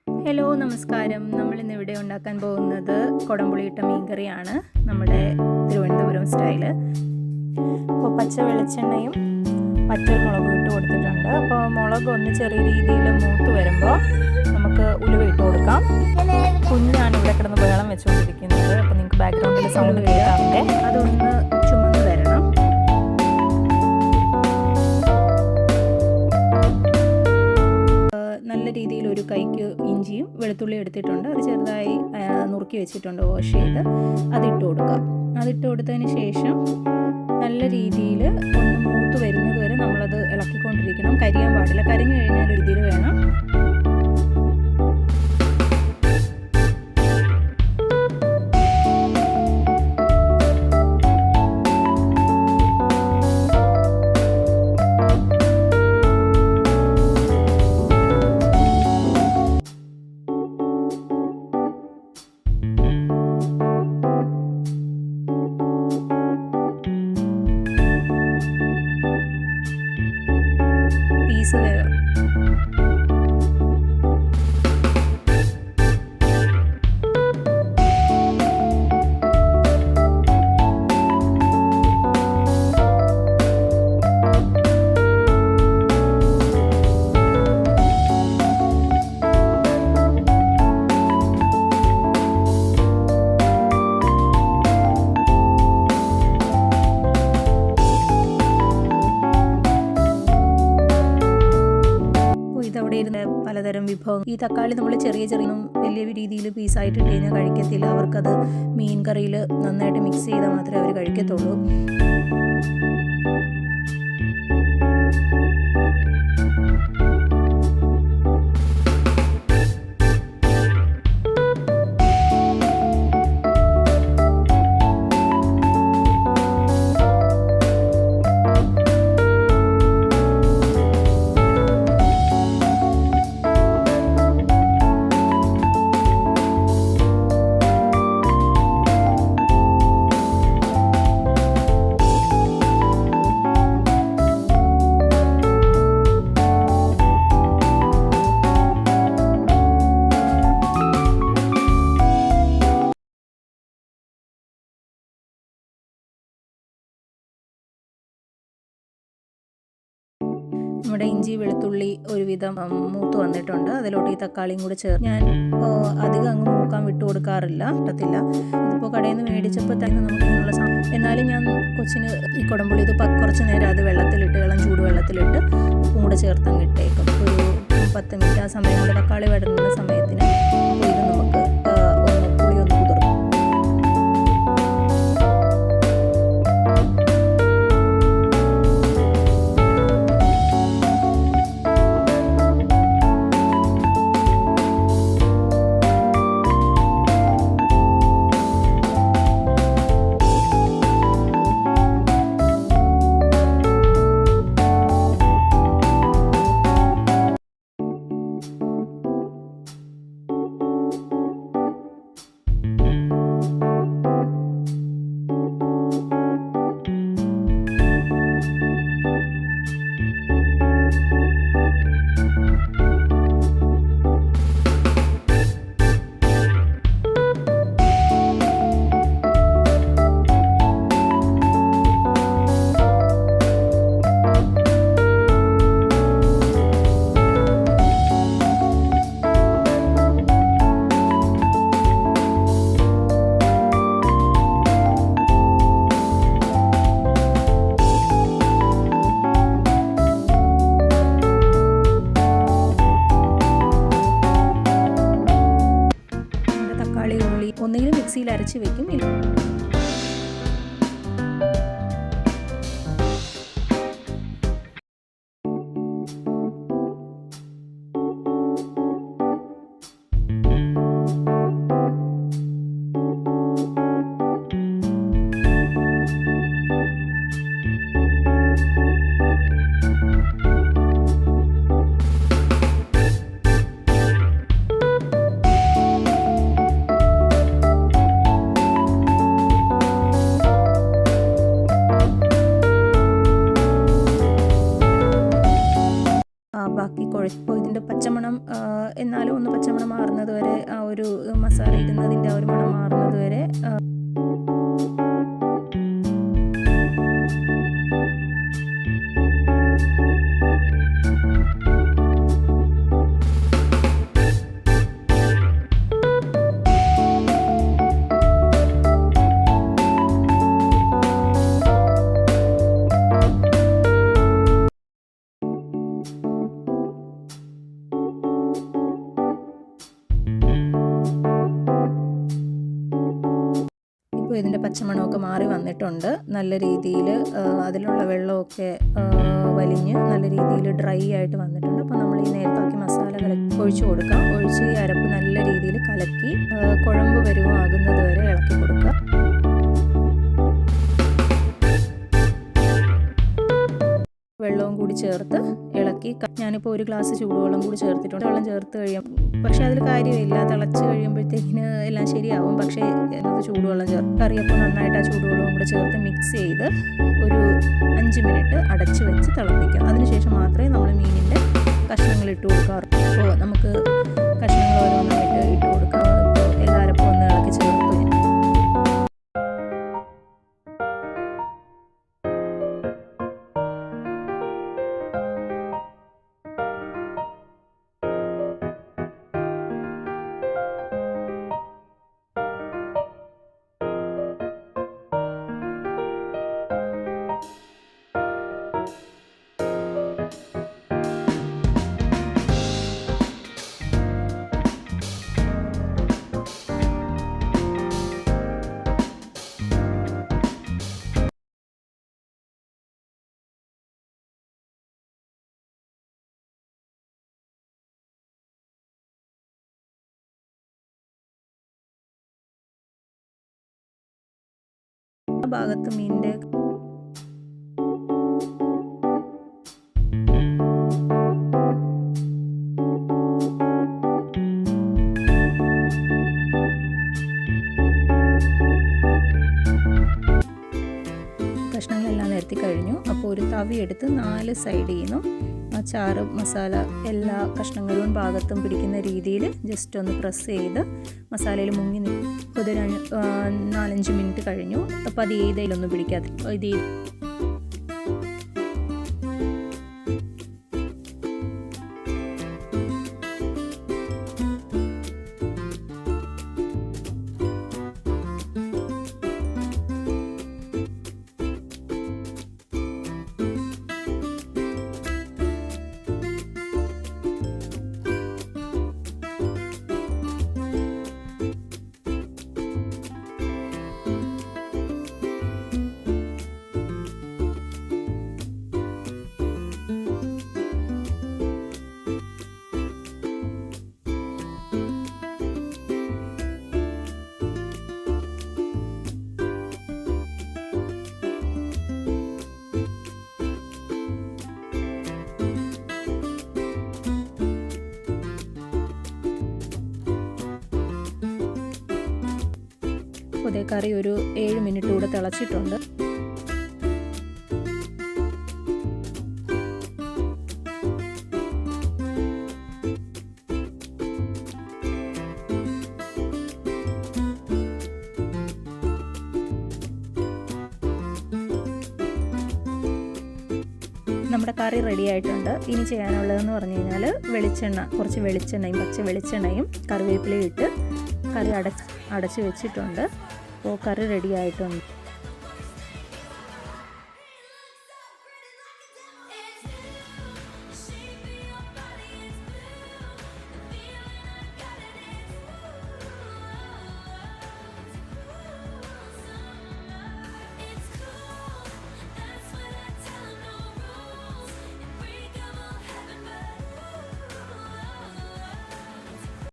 Hello നമസ്കാരം. നമ്മളിന്ന് ഇവിടെ ഉണ്ടാക്കാൻ പോകുന്നത് കുടംപുളിയിട്ട മീൻകറിയാണ്, നമ്മുടെ തിരുവനന്തപുരം സ്റ്റൈല്. അപ്പോൾ പച്ച വെളിച്ചെണ്ണയും പച്ചമുളകും ഇട്ട് കൊടുത്തിട്ടുണ്ട്. അപ്പോൾ മുളക് ഒന്ന് ചെറിയ രീതിയിൽ മൂത്ത് വരുമ്പോൾ നമുക്ക് ഉലുവ ഇട്ട് കൊടുക്കാം. കുഞ്ഞാണ് ഇവിടെ കിടന്ന് ബഹളം വെച്ചുകൊണ്ടിരിക്കുന്നത്. അപ്പോൾ നിങ്ങൾക്ക് ബാക്ക്ഗ്രൗണ്ടിൽ സൗണ്ട് കേൾക്കാറുണ്ട്, അതൊന്ന് ചുമന്ന് വരണം. നല്ല രീതിയിൽ ഒരു കൈക്ക് ഇഞ്ചിയും വെളുത്തുള്ളിയും എടുത്തിട്ടുണ്ട്. അത് ചെറുതായി നുറുക്കി വെച്ചിട്ടുണ്ട്, വാഷ് ചെയ്ത് അതിട്ട് കൊടുക്കുക. അതിട്ട് കൊടുത്തതിന് ശേഷം നല്ല രീതിയിൽ ഒന്ന് മൂത്ത് വരുന്നത് വരെ നമ്മളത് ഇളക്കിക്കൊണ്ടിരിക്കണം. കരിയാൻ പാടില്ല. കരിഞ്ഞു കഴിഞ്ഞാൽ ഒരു ഇതിൽ വേണം. പീസ് ഇതവിടെ ഇരുന്ന് പലതരം വിഭവം. ഈ തക്കാളി നമ്മൾ ചെറിയ വലിയ രീതിയിൽ പീസായിട്ട് ഇട്ട് കഴിഞ്ഞാൽ കഴിക്കത്തില്ല. അവർക്കത് മീൻ കറിയിൽ നന്നായിട്ട് മിക്സ് ചെയ്താൽ മാത്രമേ അവർ കഴിക്കത്തുള്ളൂ. നമ്മുടെ ഇഞ്ചി വെളുത്തുള്ളി ഒരുവിധം മൂത്ത് വന്നിട്ടുണ്ട്. അതിലോട്ട് ഈ തക്കാളിയും കൂടി ചേർത്ത് ഞാൻ അധികം അങ്ങ് മൂക്കാൻ വിട്ടു കൊടുക്കാറില്ല, പറ്റത്തില്ല. ഇതിപ്പോൾ കടയിൽ നിന്ന് മേടിച്ചപ്പോൾ തന്നെ നമുക്ക് ഇങ്ങനെയുള്ള എന്നാലും ഞാൻ കൊച്ചിന് ഈ കുടംപുളി ഇത് കുറച്ച് നേരം അത് വെള്ളത്തിലിട്ട് ഇളം ചൂടുവെള്ളത്തിലിട്ട് ഉപ്പും കൂടെ ചേർത്ത് അങ്ങ് ഇട്ടേക്കും. ഒരു 10 മിനിറ്റ്. ആ സമയം കൊണ്ട് തക്കാളി വഴങ്ങുന്ന സമയത്തിന് അപ്പോൾ ഇത് നമുക്ക് പുളി ഒന്ന് കുതിർക്കും. ഒന്നെങ്കിലും മിക്സിയിൽ അരച്ച് വെക്കും. എന്നാലും ഒന്ന് പച്ചമണം മാറുന്നത് വരെ, ആ ഒരു മസാല ഇടുന്നതിൻ്റെ ആ ഒരു മണം മാറുന്നത് വരെ ഇപ്പോൾ ഇതിൻ്റെ പച്ചമണമൊക്കെ മാറി വന്നിട്ടുണ്ട്. നല്ല രീതിയിൽ അതിലുള്ള വെള്ളമൊക്കെ വലിഞ്ഞ് നല്ല രീതിയിൽ ഡ്രൈ ആയിട്ട് വന്നിട്ടുണ്ട്. അപ്പോൾ നമ്മൾ ഈ നേരത്താക്കി മസാല ഒഴിച്ച് കൊടുക്കാം. ഒഴിച്ച് ഈ അരപ്പ് നല്ല രീതിയിൽ കലക്കി കുഴമ്പ് പരുവമാകുന്നത് വരെ ഇളക്കി കൊടുക്കുക. വെള്ളവും കൂടി ചേർത്ത് ഇളക്കി, ഞാനിപ്പോൾ ഒരു ഗ്ലാസ് ചൂടുവെള്ളം കൂടി ചേർത്തിട്ടുണ്ട്. വെള്ളം ചേർത്ത് പക്ഷേ അതിൽ കാര്യമില്ല, തിളച്ച് കഴിയുമ്പോഴത്തേക്കിന് എല്ലാം ശരിയാവും. പക്ഷേ അത് ചൂടുവെള്ളം കറിയപ്പോൾ നന്നായിട്ട് ആ ചൂടുവെള്ളവും കൂടി ചേർത്ത് മിക്സ് ചെയ്ത് ഒരു 5 മിനിറ്റ് അടച്ച് വെച്ച് തിളപ്പിക്കാം. അതിനുശേഷം മാത്രമേ നമ്മൾ മീനിൻ്റെ കഷ്ണങ്ങൾ ഇട്ട് കൊടുക്കാറുള്ളൂ. അപ്പോൾ നമുക്ക് കഷ്ണങ്ങൾ ഓരോന്നായിട്ട് ഇട്ട് കൊടുക്കാം. ഇപ്പോൾ എല്ലാവരും ഒന്ന് ഇളക്കി ചേർത്ത് ഭാഗത്ത് മീനിൻ്റെ കഷ്ണങ്ങളെല്ലാം നിരത്തി കഴിഞ്ഞു. അപ്പോൾ ഒരു തവി എടുത്ത് 4 സൈഡിൽ നിന്നും ആ ചാറ് മസാല എല്ലാ കഷ്ണങ്ങളും ഭാഗത്തും പിടിക്കുന്ന രീതിയിൽ ജസ്റ്റ് ഒന്ന് പ്രസ് ചെയ്ത് മസാലയിൽ മുങ്ങി നിൽക്കും. ഒരു 4-5 മിനിറ്റ് കഴിഞ്ഞു. അപ്പോൾ അത് ഏതെയിലൊന്നും പിടിക്കാതെ ഇത് പുതിയ കറി ഒരു 7 മിനിറ്റ് കൂടെ തിളച്ചിട്ടുണ്ട്. നമ്മുടെ കറി റെഡി ആയിട്ടുണ്ട്. ഇനി ചെയ്യാനുള്ളതെന്ന് പറഞ്ഞു കഴിഞ്ഞാൽ കുറച്ച് വെളിച്ചെണ്ണയും പച്ച വെളിച്ചെണ്ണയും കറിവേപ്പിലയും ഇട്ട് കറി അടച്ച് വെച്ചിട്ടുണ്ട്. അപ്പോൾ കറി റെഡി ആയിട്ടുണ്ട്.